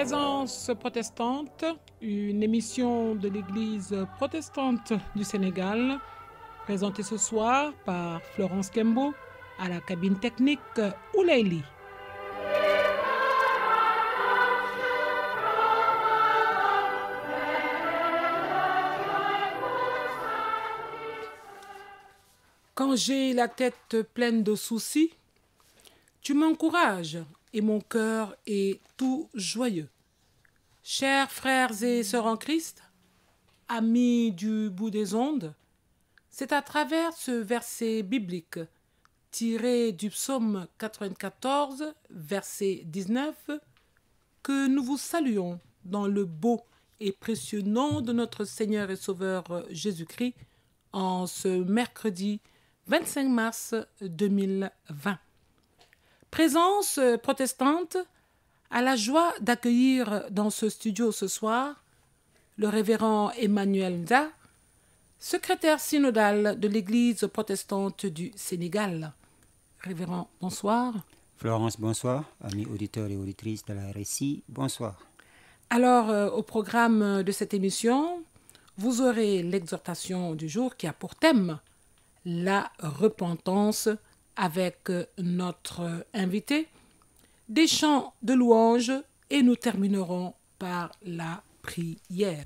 Présence protestante, une émission de l'Église protestante du Sénégal, présentée ce soir par Florence Kembo à la cabine technique Ouleili. Quand j'ai la tête pleine de soucis, tu m'encourages et mon cœur est tout joyeux. Chers frères et sœurs en Christ, amis du bout des ondes, c'est à travers ce verset biblique tiré du psaume 94, verset 19, que nous vous saluons dans le beau et précieux nom de notre Seigneur et Sauveur Jésus-Christ en ce mercredi 25 mars 2020. Présence protestante a la joie d'accueillir dans ce studio ce soir le révérend Emmanuel Nda, secrétaire synodal de l'Église protestante du Sénégal. Révérend, bonsoir. Florence, bonsoir. Amis auditeurs et auditrices de la RSI, bonsoir. Alors, au programme de cette émission, vous aurez l'exhortation du jour qui a pour thème la repentance avec notre invité, des chants de louanges et nous terminerons par la prière.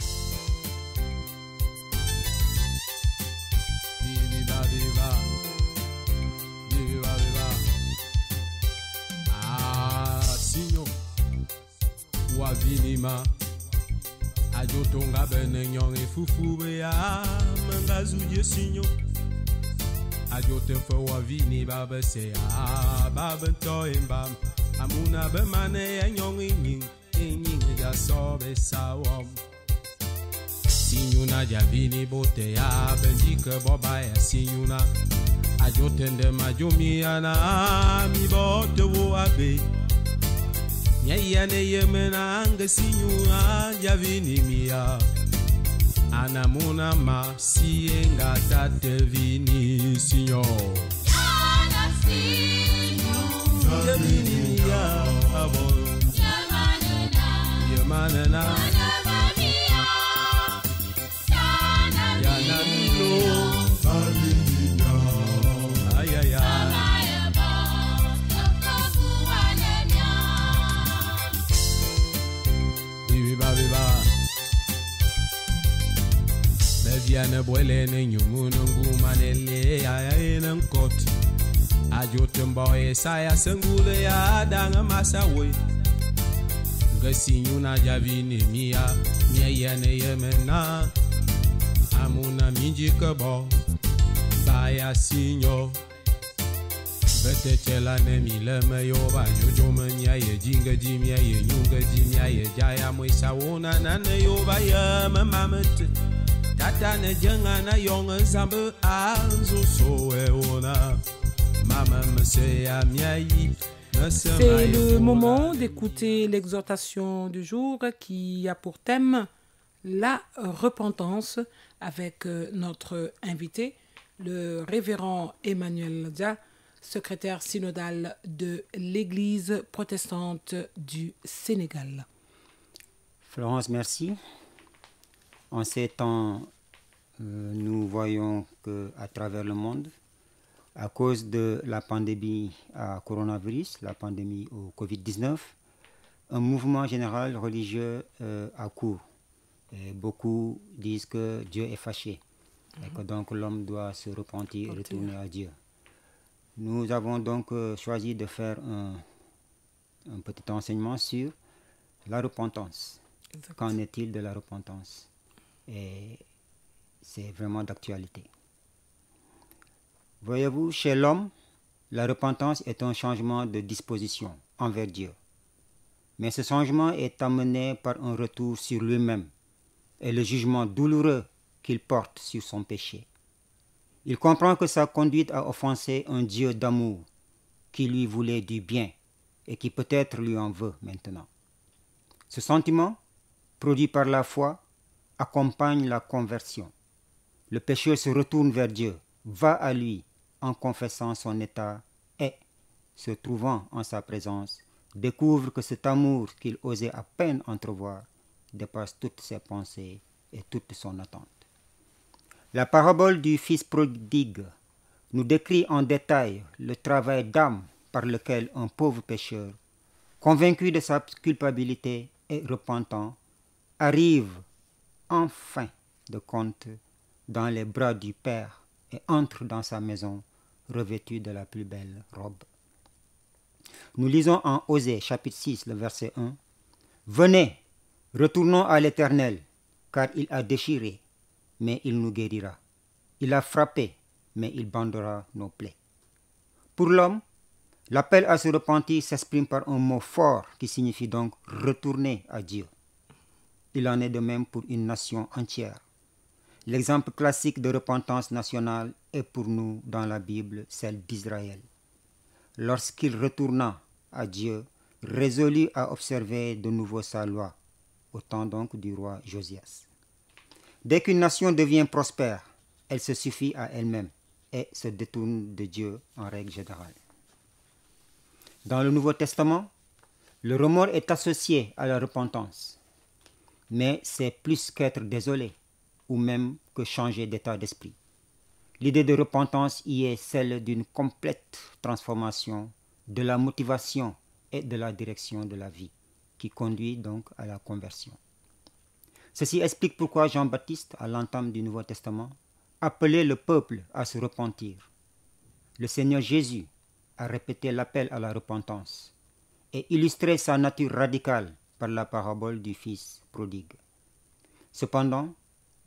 Wavinima ajotonga benenyong efufu ya mangazu yesinyo ajote fo wavini baba se baba to imba amuna be mane nyong yin ja sobe sawom sinyuna javini bote ya bendike boba ya sinyuna ajote nde majumi ana mi bote wo abe Nyayane yemena anga sinyua javini mia Anamuna ma sienga tate vini sinyo Yana sinyo Javini mia abo Yamanena Yana milo Ayaya Viane boile ne nyumunu ngumanele ya enen kot ajotembo esaya sengule ya danga masawe ngasinyuna javini mia yane yemena amuna minji kebo baya sinyo betechela ne mileme yoba jojomenya ye jinga jimia ye nyunga jimia ye jaya mwisawona nane yoba ya mamamete C'est le moment d'écouter l'exhortation du jour qui a pour thème la repentance avec notre invité, le révérend Emmanuel Nda, secrétaire synodal de l'Église protestante du Sénégal. Florence, merci. En ces temps, nous voyons qu'à travers le monde, à cause de la pandémie à coronavirus, la pandémie au Covid-19, un mouvement général religieux a cours. Et beaucoup disent que Dieu est fâché et que donc l'homme doit se repentir et retourner à Dieu. Nous avons donc choisi de faire un petit enseignement sur la repentance. Qu'en est-il de la repentance ? Et c'est vraiment d'actualité. Voyez-vous, chez l'homme, la repentance est un changement de disposition envers Dieu. Mais ce changement est amené par un retour sur lui-même et le jugement douloureux qu'il porte sur son péché. Il comprend que sa conduite a offensé un Dieu d'amour qui lui voulait du bien et qui peut-être lui en veut maintenant. Ce sentiment, produit par la foi, accompagne la conversion. Le pécheur se retourne vers Dieu, va à lui en confessant son état et, se trouvant en sa présence, découvre que cet amour qu'il osait à peine entrevoir dépasse toutes ses pensées et toute son attente. La parabole du fils prodigue nous décrit en détail le travail d'âme par lequel un pauvre pécheur, convaincu de sa culpabilité et repentant, arrive en fin de compte dans les bras du Père et entre dans sa maison revêtu de la plus belle robe. Nous lisons en Osée chapitre 6, le verset 1. « Venez, retournons à l'Éternel, car il a déchiré, mais il nous guérira. Il a frappé, mais il bandera nos plaies. » Pour l'homme, l'appel à se repentir s'exprime par un mot fort qui signifie donc retourner à Dieu. Il en est de même pour une nation entière. L'exemple classique de repentance nationale est pour nous dans la Bible celle d'Israël. Lorsqu'il retourna à Dieu, résolu à observer de nouveau sa loi, au temps donc du roi Josias. Dès qu'une nation devient prospère, elle se suffit à elle-même et se détourne de Dieu en règle générale. Dans le Nouveau Testament, le remords est associé à la repentance, mais c'est plus qu'être désolé ou même que changer d'état d'esprit. L'idée de repentance y est celle d'une complète transformation de la motivation et de la direction de la vie, qui conduit donc à la conversion. Ceci explique pourquoi Jean-Baptiste, à l'entame du Nouveau Testament, appelait le peuple à se repentir. Le Seigneur Jésus a répété l'appel à la repentance et illustré sa nature radicale par la parabole du Fils prodigue. Cependant,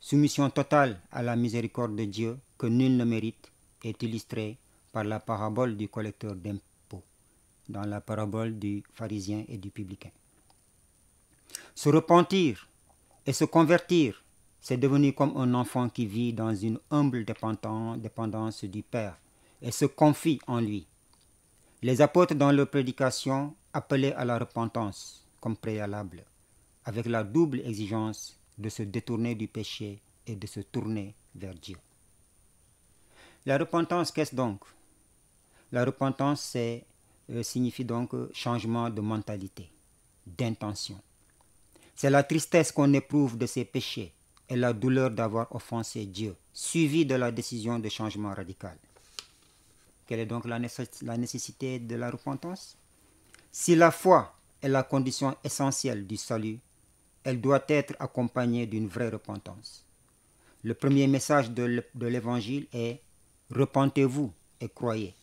soumission totale à la miséricorde de Dieu que nul ne mérite est illustrée par la parabole du collecteur d'impôts, dans la parabole du pharisien et du publicain. Se repentir et se convertir, c'est devenu comme un enfant qui vit dans une humble dépendance du Père et se confie en lui. Les apôtres dans leur prédication appelaient à la repentance comme préalable, avec la double exigence de se détourner du péché et de se tourner vers Dieu. La repentance, qu'est-ce donc? La repentance signifie donc changement de mentalité, d'intention. C'est la tristesse qu'on éprouve de ses péchés et la douleur d'avoir offensé Dieu, suivie de la décision de changement radical. Quelle est donc la nécessité de la repentance? Si la foi est la condition essentielle du salut, elle doit être accompagnée d'une vraie repentance. Le premier message de l'Évangile est « Repentez-vous et croyez ».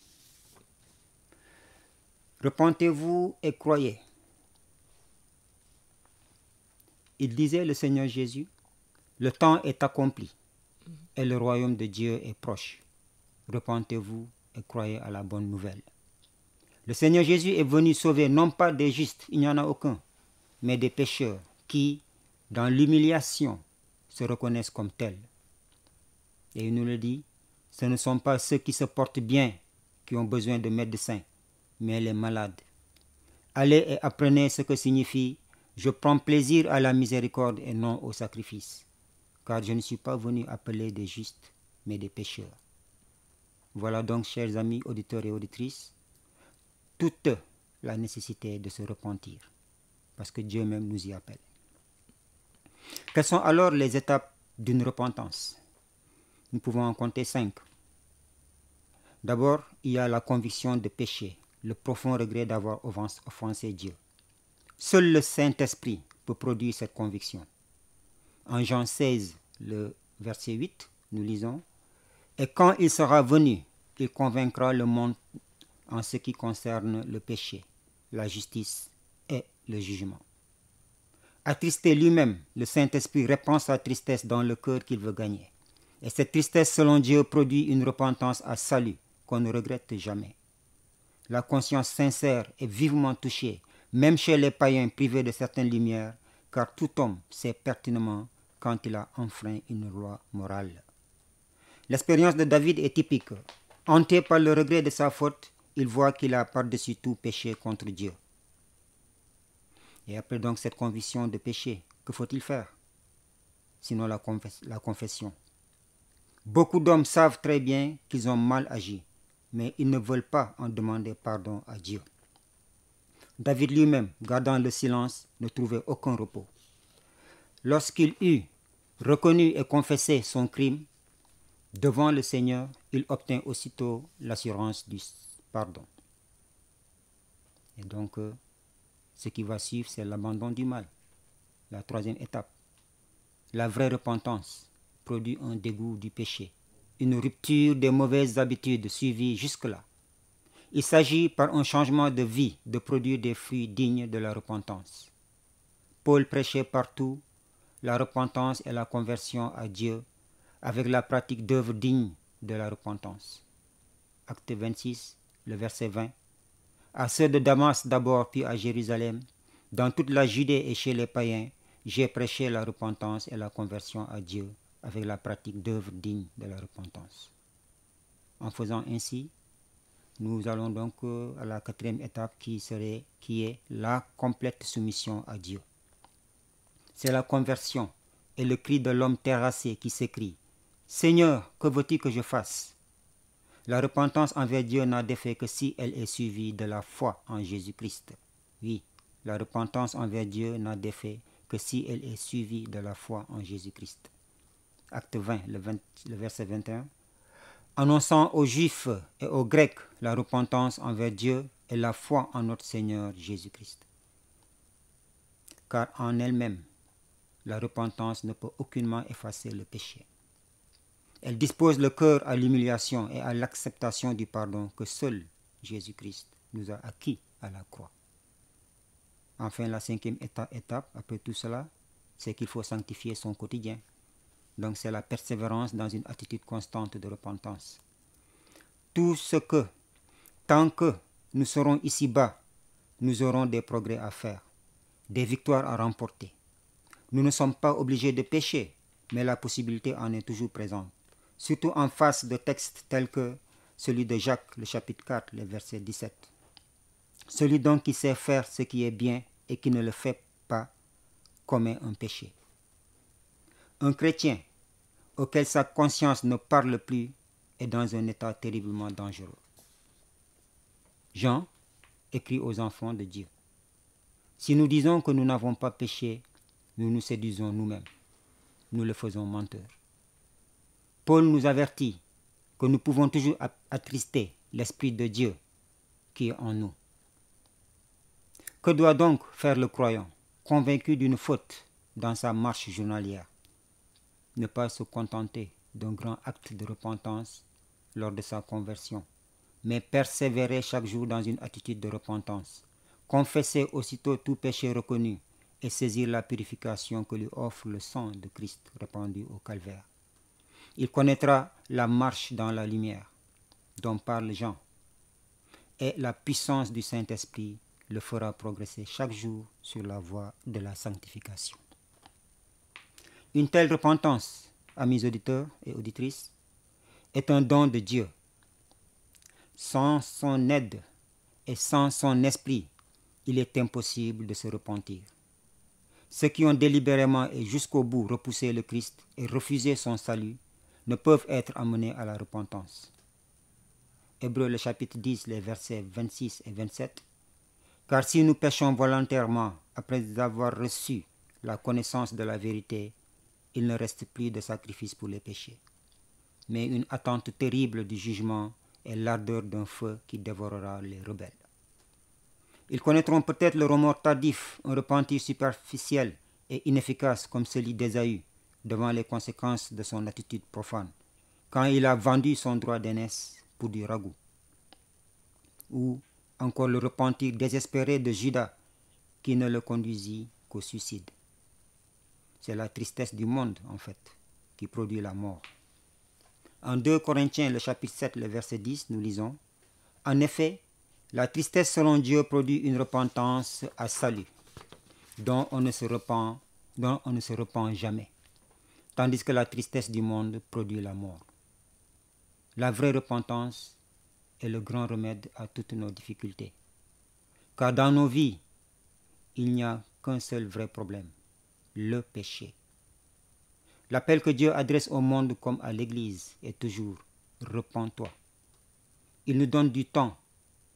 Repentez-vous et croyez. Il disait le Seigneur Jésus, le temps est accompli et le royaume de Dieu est proche. Repentez-vous et croyez à la bonne nouvelle. Le Seigneur Jésus est venu sauver non pas des justes, il n'y en a aucun, mais des pécheurs qui, dans l'humiliation, se reconnaissent comme tels. Et il nous le dit, ce ne sont pas ceux qui se portent bien qui ont besoin de médecins, mais les malades. Allez et apprenez ce que signifie « Je prends plaisir à la miséricorde et non au sacrifice, car je ne suis pas venu appeler des justes, mais des pécheurs. » Voilà donc, chers amis auditeurs et auditrices, toute la nécessité de se repentir, parce que Dieu même nous y appelle. Quelles sont alors les étapes d'une repentance? Nous pouvons en compter 5. D'abord, il y a la conviction de péché, le profond regret d'avoir offensé Dieu. Seul le Saint-Esprit peut produire cette conviction. En Jean 16, le verset 8, nous lisons « Et quand il sera venu, il convaincra le monde en ce qui concerne le péché, la justice et le jugement. » Attristé lui-même, le Saint-Esprit répand sa tristesse dans le cœur qu'il veut gagner. Et cette tristesse, selon Dieu, produit une repentance à salut qu'on ne regrette jamais. La conscience sincère est vivement touchée, même chez les païens privés de certaines lumières, car tout homme sait pertinemment quand il a enfreint une loi morale. L'expérience de David est typique. Hanté par le regret de sa faute, il voit qu'il a par-dessus tout péché contre Dieu. Et après donc cette conviction de péché, que faut-il faire? Sinon la confession. Beaucoup d'hommes savent très bien qu'ils ont mal agi, mais ils ne veulent pas en demander pardon à Dieu. David lui-même, gardant le silence, ne trouvait aucun repos. Lorsqu'il eut reconnu et confessé son crime devant le Seigneur, il obtint aussitôt l'assurance du pardon. Et donc, ce qui va suivre, c'est l'abandon du mal. La troisième étape. La vraie repentance produit un dégoût du péché, une rupture des mauvaises habitudes suivies jusque-là. Il s'agit par un changement de vie de produire des fruits dignes de la repentance. Paul prêchait partout la repentance et la conversion à Dieu avec la pratique d'œuvres dignes de la repentance. Acte 26, le verset 20. À ceux de Damas d'abord, puis à Jérusalem, dans toute la Judée et chez les païens, j'ai prêché la repentance et la conversion à Dieu avec la pratique d'œuvres dignes de la repentance. En faisant ainsi, nous allons donc à la quatrième étape qui est la complète soumission à Dieu. C'est la conversion et le cri de l'homme terrassé qui s'écrie « Seigneur, que veux-tu que je fasse ?» La repentance envers Dieu n'a d'effet que si elle est suivie de la foi en Jésus-Christ. Oui, la repentance envers Dieu n'a d'effet que si elle est suivie de la foi en Jésus-Christ. Acte 20, le verset 21. Annonçant aux Juifs et aux Grecs la repentance envers Dieu et la foi en notre Seigneur Jésus-Christ. Car en elle-même, la repentance ne peut aucunement effacer le péché. Elle dispose le cœur à l'humiliation et à l'acceptation du pardon que seul Jésus-Christ nous a acquis à la croix. Enfin, la cinquième étape, après tout cela, c'est qu'il faut sanctifier son quotidien. Donc c'est la persévérance dans une attitude constante de repentance. Tant que nous serons ici-bas, nous aurons des progrès à faire, des victoires à remporter. Nous ne sommes pas obligés de pécher, mais la possibilité en est toujours présente. Surtout en face de textes tels que celui de Jacques, le chapitre 4, le verset 17. Celui donc qui sait faire ce qui est bien et qui ne le fait pas commet un péché. Un chrétien auquel sa conscience ne parle plus est dans un état terriblement dangereux. Jean écrit aux enfants de Dieu. Si nous disons que nous n'avons pas péché, nous nous séduisons nous-mêmes. Nous le faisons menteur. Paul nous avertit que nous pouvons toujours attrister l'Esprit de Dieu qui est en nous. Que doit donc faire le croyant, convaincu d'une faute dans sa marche journalière? Ne pas se contenter d'un grand acte de repentance lors de sa conversion, mais persévérer chaque jour dans une attitude de repentance, confesser aussitôt tout péché reconnu et saisir la purification que lui offre le sang de Christ répandu au calvaire. Il connaîtra la marche dans la lumière dont parle Jean, et la puissance du Saint-Esprit le fera progresser chaque jour sur la voie de la sanctification. Une telle repentance, amis auditeurs et auditrices, est un don de Dieu. Sans son aide et sans son esprit, il est impossible de se repentir. Ceux qui ont délibérément et jusqu'au bout repoussé le Christ et refusé son salut ne peuvent être amenés à la repentance. Hébreux le chapitre 10, les versets 26 et 27. Car si nous péchons volontairement après avoir reçu la connaissance de la vérité, il ne reste plus de sacrifice pour les péchés, mais une attente terrible du jugement et l'ardeur d'un feu qui dévorera les rebelles. Ils connaîtront peut-être le remords tardif, un repentir superficiel et inefficace comme celui d'Ésaü devant les conséquences de son attitude profane, quand il a vendu son droit d'aînesse pour du ragoût. Ou encore le repentir désespéré de Judas qui ne le conduisit qu'au suicide. C'est la tristesse du monde, en fait, qui produit la mort. En 2 Corinthiens, le chapitre 7, le verset 10, nous lisons « En effet, la tristesse selon Dieu produit une repentance à salut, dont on ne se repent jamais, tandis que la tristesse du monde produit la mort. » La vraie repentance est le grand remède à toutes nos difficultés. Car dans nos vies, il n'y a qu'un seul vrai problème, le péché. L'appel que Dieu adresse au monde comme à l'Église est toujours « Repens-toi ». Il nous donne du temps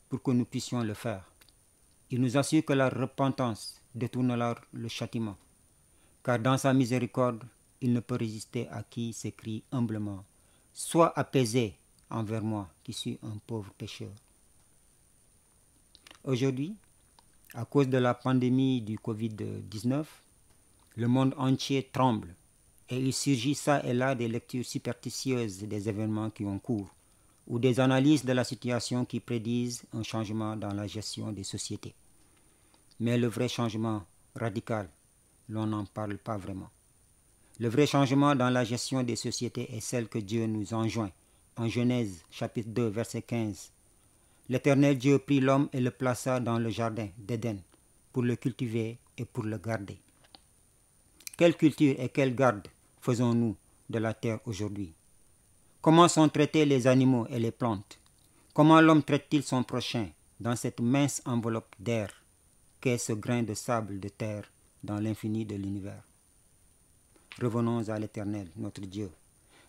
pour que nous puissions le faire. Il nous assure que la repentance détournera le châtiment, car dans sa miséricorde, il ne peut résister à qui s'écrie humblement « Sois apaisé envers moi, qui suis un pauvre pécheur. » Aujourd'hui, à cause de la pandémie du Covid-19, le monde entier tremble et il surgit ça et là des lectures superstitieuses des événements qui ont cours ou des analyses de la situation qui prédisent un changement dans la gestion des sociétés. Mais le vrai changement radical, l'on n'en parle pas vraiment. Le vrai changement dans la gestion des sociétés est celle que Dieu nous enjoint en Genèse chapitre 2 verset 15. L'Éternel Dieu prit l'homme et le plaça dans le jardin d'Éden pour le cultiver et pour le garder. Quelle culture et quelle garde faisons-nous de la terre aujourd'hui? Comment sont traités les animaux et les plantes? Comment l'homme traite-t-il son prochain dans cette mince enveloppe d'air qu'est ce grain de sable de terre dans l'infini de l'univers? Revenons à l'Éternel, notre Dieu,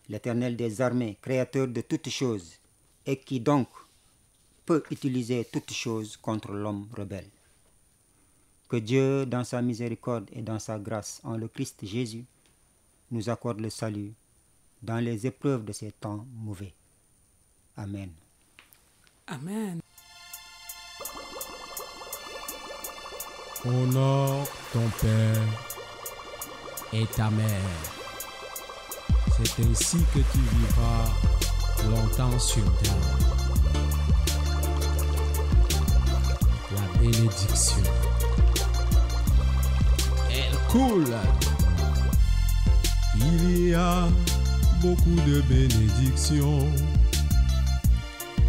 l'Éternel des armées, créateur de toutes choses, et qui donc peut utiliser toutes choses contre l'homme rebelle. Que Dieu, dans sa miséricorde et dans sa grâce, en le Christ Jésus, nous accorde le salut dans les épreuves de ces temps mauvais. Amen. Amen. Honore ton père et ta mère. C'est ainsi que tu vivras longtemps sur terre. La bénédiction, elle coule. Il y a beaucoup de bénédictions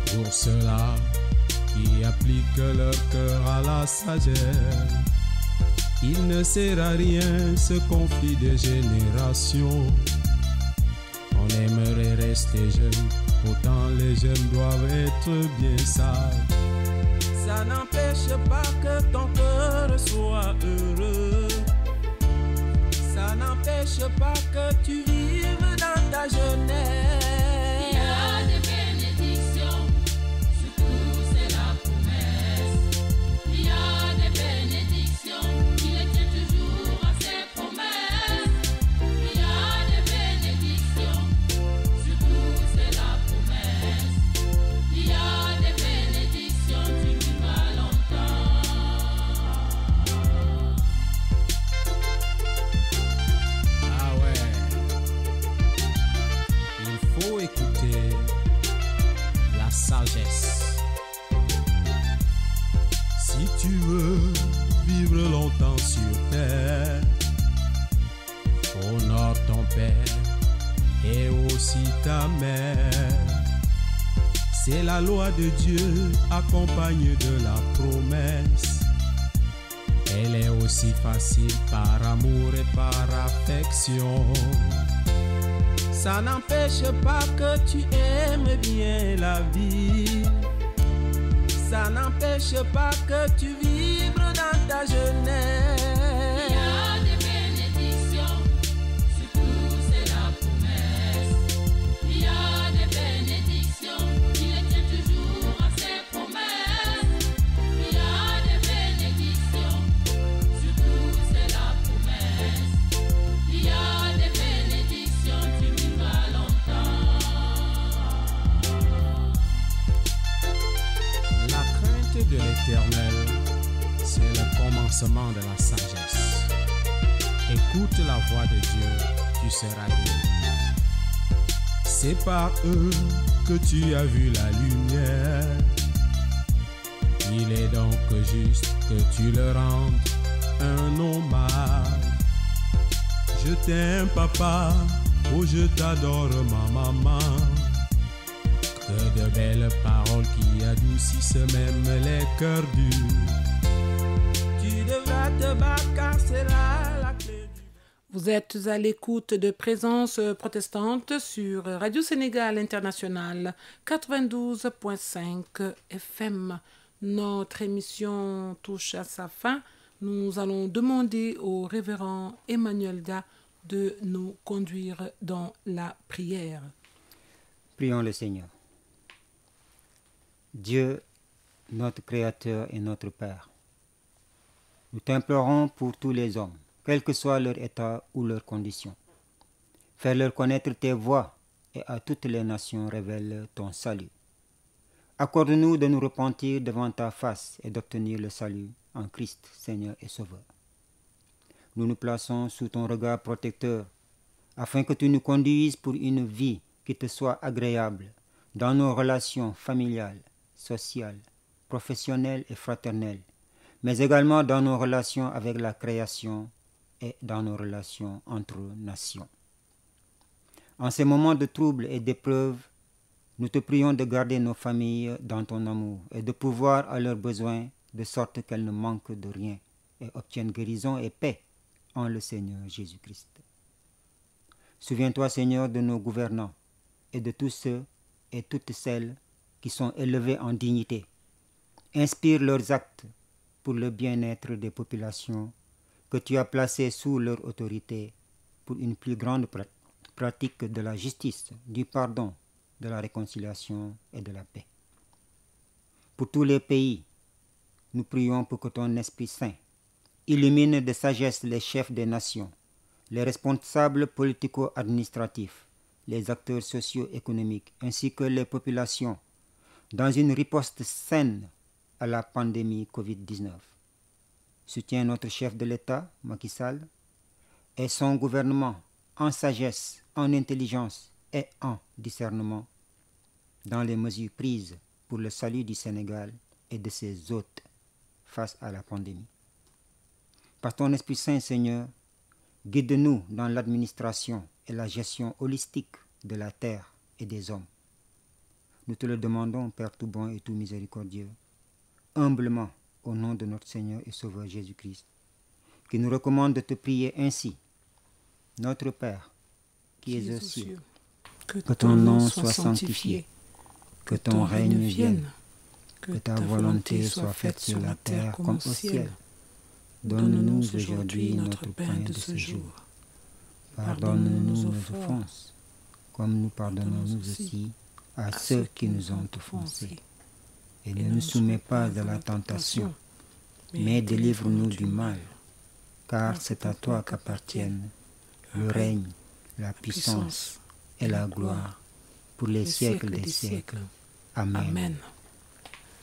pour ceux-là qui appliquent leur cœur à la sagesse. Il ne sert à rien ce conflit de génération. On aimerait rester jeune, pourtant les jeunes doivent être bien sages. Ça n'empêche pas que ton cœur soit heureux. Ça n'empêche pas que tu vives dans ta jeunesse. Il y a des bénédictions, surtout c'est la promesse. Il y a des bénédictions, il tient toujours à ses promesses. Il y a des bénédictions, surtout c'est la promesse. Il y a des bénédictions, tu vivras longtemps. Ah ouais, il faut écouter la sagesse. Si tu veux vivre longtemps sur terre, honore ton père et aussi ta mère. C'est la loi de Dieu, accompagnée de la promesse. Elle est aussi facile par amour et par affection. Ça n'empêche pas que tu aimes bien la vie. Ça n'empêche pas que tu vibres dans ta jeunesse. Il y a des bénédictions, surtout c'est la promesse. Il y a des bénédictions, il tient toujours à ses promesses. Il y a des bénédictions, surtout c'est la promesse. Il y a des bénédictions, tu vivras longtemps. La crainte de l'Éternel, c'est le commencement de la sagesse. Écoute la voix de Dieu, tu seras guéri. C'est par eux que tu as vu la lumière. Il est donc juste que tu leur rendes un hommage. Je t'aime papa, oh je t'adore ma maman. Que de belles paroles qui adoucissent même les cœurs durs. Tu devras te battre car c'est là la clé du... Vous êtes à l'écoute de Présence protestante sur Radio Sénégal International 92.5 FM. Notre émission touche à sa fin. Nous allons demander au révérend Emmanuel Da de nous conduire dans la prière. Prions le Seigneur. Dieu, notre Créateur et notre Père, Nous t'implorons pour tous les hommes, quel que soit leur état ou leur condition. Fais-leur connaître tes voies et à toutes les nations révèle ton salut. Accorde-nous de nous repentir devant ta face et d'obtenir le salut en Christ, Seigneur et Sauveur. Nous nous plaçons sous ton regard protecteur, afin que tu nous conduises pour une vie qui te soit agréable dans nos relations familiales, sociales, professionnelles et fraternelles, mais également dans nos relations avec la création et dans nos relations entre nations. En ces moments de trouble et d'épreuve, nous te prions de garder nos familles dans ton amour et de pourvoir à leurs besoins de sorte qu'elles ne manquent de rien et obtiennent guérison et paix en le Seigneur Jésus-Christ. Souviens-toi, Seigneur, de nos gouvernants et de tous ceux et toutes celles qui sont élevés en dignité. Inspire leurs actes pour le bien-être des populations que tu as placées sous leur autorité pour une plus grande pratique de la justice, du pardon, de la réconciliation et de la paix. Pour tous les pays, nous prions pour que ton Esprit Saint illumine de sagesse les chefs des nations, les responsables politico-administratifs, les acteurs socio-économiques, ainsi que les populations, dans une riposte saine à la pandémie Covid-19. Soutiens notre chef de l'État, Macky Sall, et son gouvernement en sagesse, en intelligence et en discernement dans les mesures prises pour le salut du Sénégal et de ses hôtes face à la pandémie. Par ton Esprit Saint, Seigneur, guide-nous dans l'administration et la gestion holistique de la terre et des hommes. Nous te le demandons, Père tout bon et tout miséricordieux, humblement au nom de notre Seigneur et Sauveur Jésus-Christ, qui nous recommande de te prier ainsi. Notre Père, qui es aux cieux, que ton nom soit sanctifié, que ton règne vienne, que ta volonté soit faite sur la terre comme au ciel. Donne-nous aujourd'hui notre pain de ce jour. Pardonne-nous nos offenses, comme nous pardonnons nous aussi à ceux qui nous ont offensés. Et ne nous soumets pas à la tentation, mais délivre-nous du mal, car c'est à toi qu'appartiennent le règne, la puissance et la gloire pour les siècles des siècles. Amen. Amen.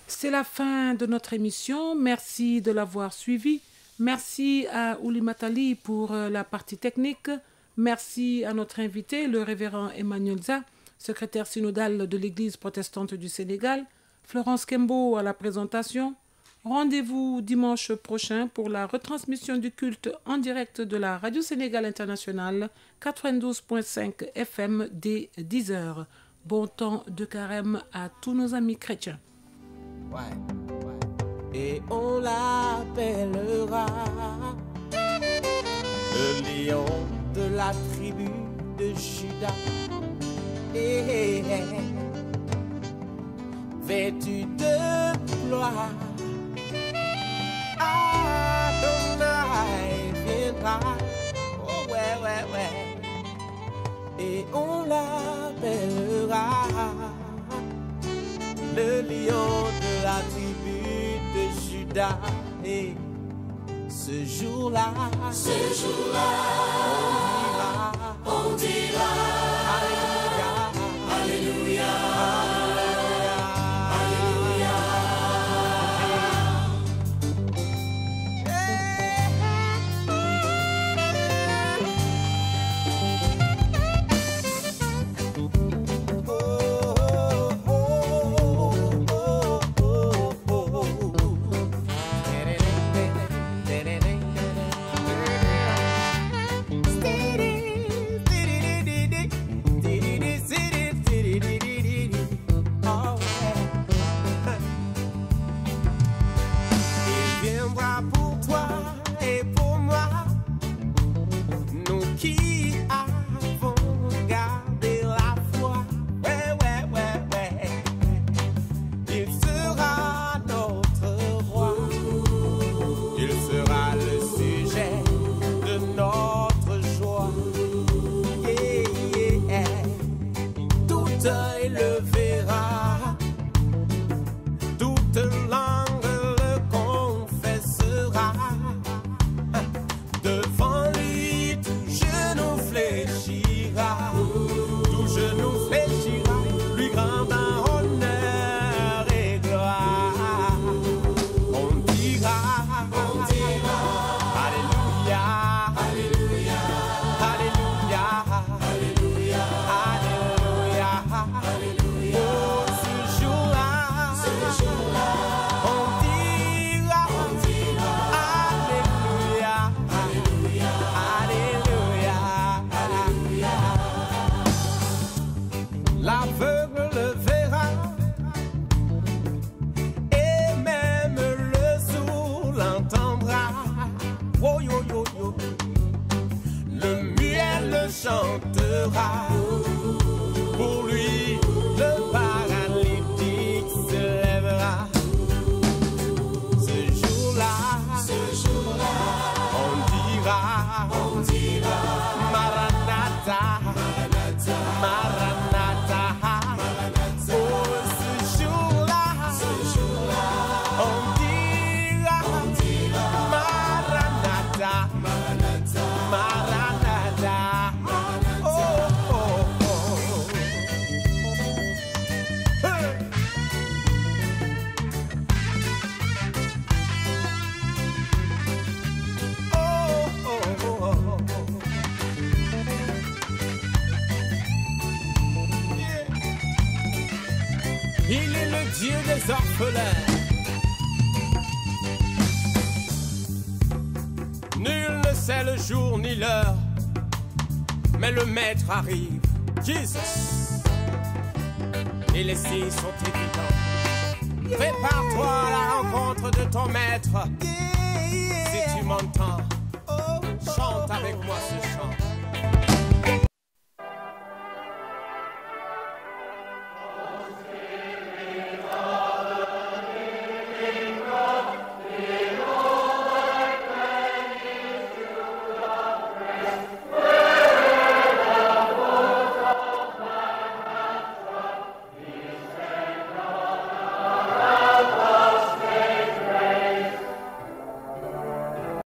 C'est la fin de notre émission. Merci de l'avoir suivi. Merci à Ouli Matali pour la partie technique. Merci à notre invité, le révérend Emmanuel Za, secrétaire synodal de l'Église protestante du Sénégal. Florence Kembo à la présentation. Rendez-vous dimanche prochain pour la retransmission du culte en direct de la Radio Sénégal Internationale 92.5 FM dès 10h. Bon temps de carême à tous nos amis chrétiens. Et on l'appellera le lion de la tribu de Juda. Vêtu de gloire, Adonai viendra. Oh ouais. Et on l'appellera le lion de la tribu de Juda. Et ce jour-là, on dira Alléluia, Alléluia, Alléluia. Toute langue le confessera. Il est le Dieu des orphelins. Nul ne sait le jour ni l'heure, mais le maître arrive, Jesus. Et les signes sont évidents. Prépare-toi à la rencontre de ton maître. Si tu m'entends, chante avec moi ce chant.